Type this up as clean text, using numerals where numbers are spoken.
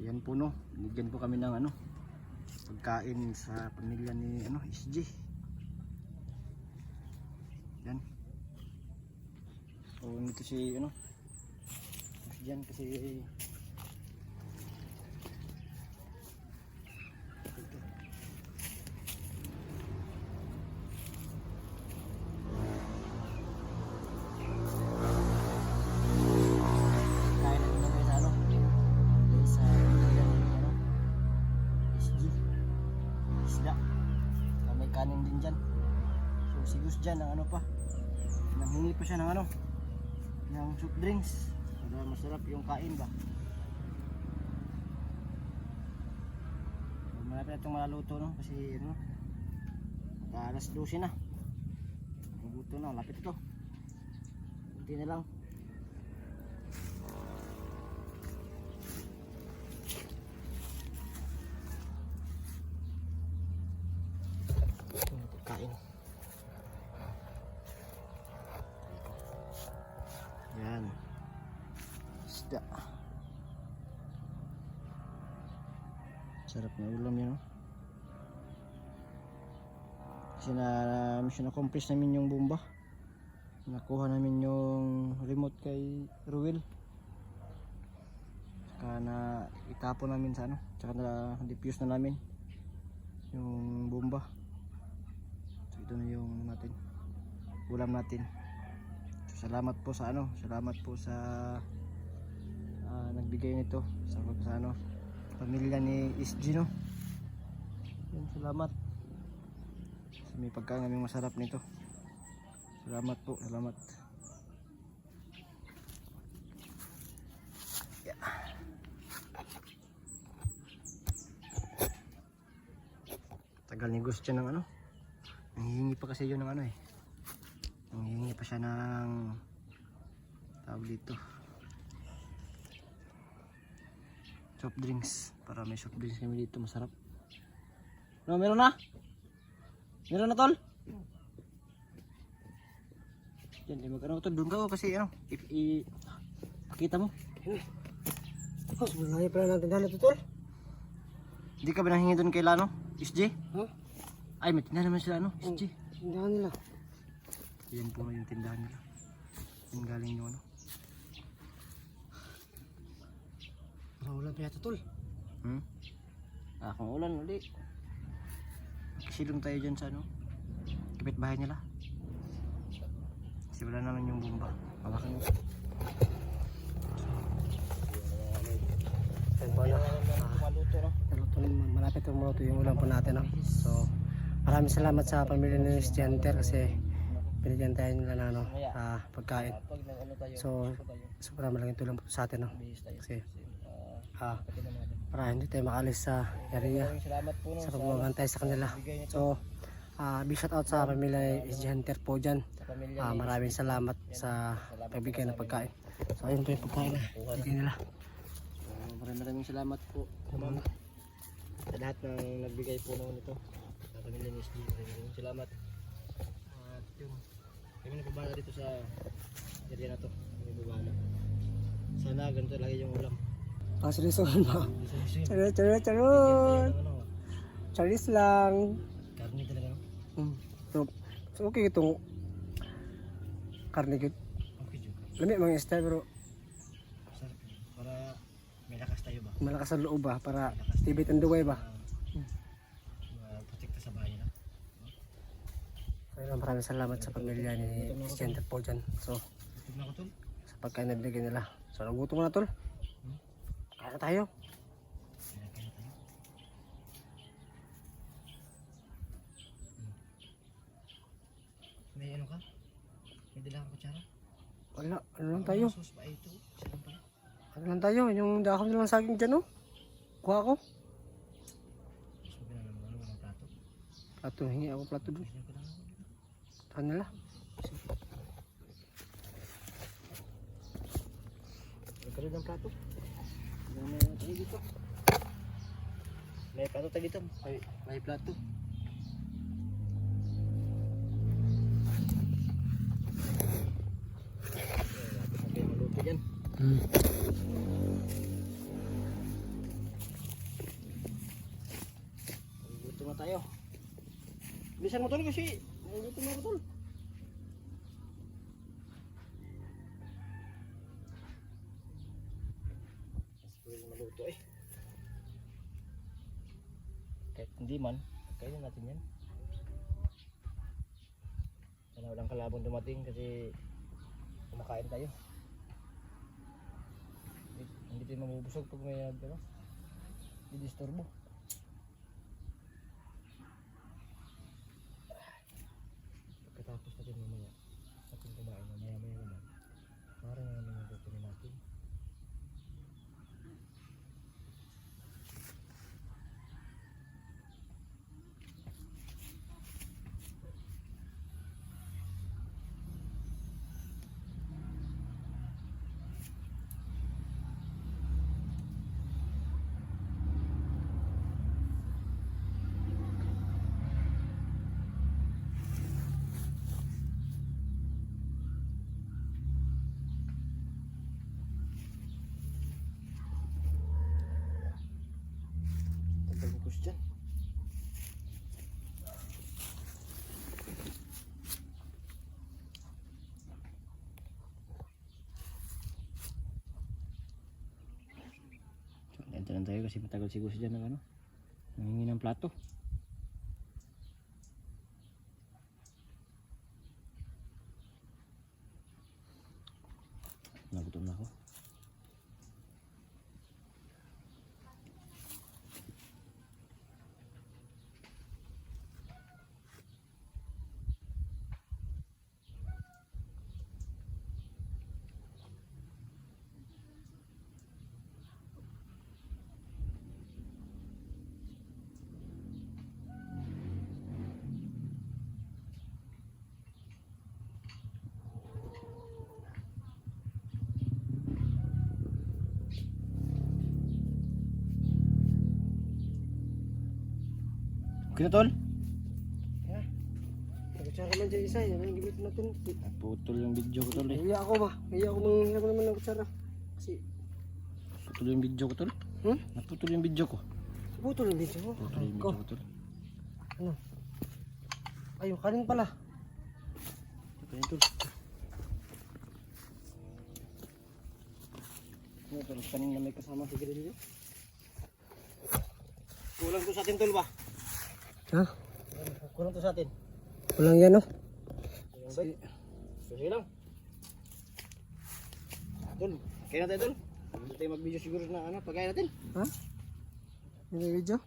Yan po no, binigyan po kami ng pagkain sa pamilya ni SG. Yan. So nito si diyan kasi kanin din dyan. So si Gus dyan ng nanghingi pa siya ng ng soft drinks para masarap yung kain ba. So, malapit na itong malaluto no kasi alas 12 na. Mabuto na, lapit ito. Kunti na lang. Kain. Yan. Isda. Sarap na ulam yun. Kasi na-accomplish namin yung bomba. Nakuha namin yung remote kay Ruel. Saka na itapon namin sa Saka na diffuse na namin yung bomba. Ito na yung ulam natin. So, salamat po sa nagbigay nito sa pamilya ni SG no. Yan, salamat. So, may pagkain kaming masarap nito. Salamat po, salamat. Yeah. Tagal ni Gus dyan ng Nanghihingi pa kasi yun ng Nanghihingi pa siya ng tawag dito soft drinks. Para may soft drinks kami dito masarap. Meron na? Meron na tol? Yan, tol, doon ka kasi pakita mo. Malayo pala ng tindahan na tol. Hindi ka ba nanghingi doon kay SG? Huh? Ay, may tindahan naman sila SG. Tindahan nila. Yan po yung tindahan nila. Yung galing yung Ulan pa yata tol. Kung ulan ulit. Silong tayo dyan sa kapit bahay nila. Kasi wala naman yung bomba. Hawakan mo. Malapit yung maluto yung ulam po natin So maraming salamat sa pamilya ni SG Hunter kasi binigyan tayo nila na pagkain. So sobrang malaking tulong po sa atin kasi para hindi tayo makalis sa area sa pagmamantay sa kanila. So big shout out sa pamilya ni SG Hunter po dyan. Maraming salamat sa pagbigay ng pagkain. So ayun po yung pagkain na bigay nila. Maraming salamat po sa lahat ng nagbigay po nito sa pamilya ni SG. Maraming salamat. At yun, kami nagbabahala dito sa area na to. Kami nagbabahala. Sana ganito lagi yung ulam. Seryosohan ba? Charot. Charis lang. Karne talaga So okay itong karne good. Okay juga. Lamig mga style pero para may lakas tayo ba? malakas ang loob ba para tibit ang duway ba? Protekta sa bahay na. Kaya maraming salamat sa pamilya ni SG Hunter po dyan. So sa pagkain na binigay nila. So nagutom na tol. Kaya tayo. May ka? May dala kang kutsara? Wala, ano lang tayo? Sus pa ito. Silang pala. Ano lang tayo? Yung dahon nilang saging dyan Kuha ko. Mas mo pinanaman walang plato. Plato, hingi ako plato doon. Saan nila? Nagkaroon ng plato. May dito. May plato tayo dito. May plato. Okay, maluto yan. tayo. Bilisan mo tol kasi gutom na ako tol. Mas maluto eh. Kahit hindi man, kainin natin yan. Sana walang kalabong dumating kasi kumakain tayo. Hindi tayo mabubusog pag may diba? Didisturbo. Pagkatapos natin mamaya natin kumain mamaya naman para na naman yung tutunin natin. Tagal dyan. Ito lang tayo kasi matagal siguro siya ng ano, nangingi ng plato. Nagutom na ako. Okay na tol? Yeah. Kutsara man dyan isa, yan ang gimit natin. Naputol yung video ko tol eh. Hiya ako ba? Hiya ako manghihirap naman ng kutsara. Kasi, Naputol yung video ko tol. Naputol yung video ko. putol yung video mo. Naputol yung video ko tol. Ano? Ay, yung kanin pala. Ito yun tol. Ano tol, kanina may kasama si Grillo. Kulang to sa atin tol ba? Ha? Kulang to sa atin. Walang yan, no? Sige lang. Tol, kaya na tayo tol. Hindi tayo mag-video siguro na ano, pagkaya natin. Ha? May video?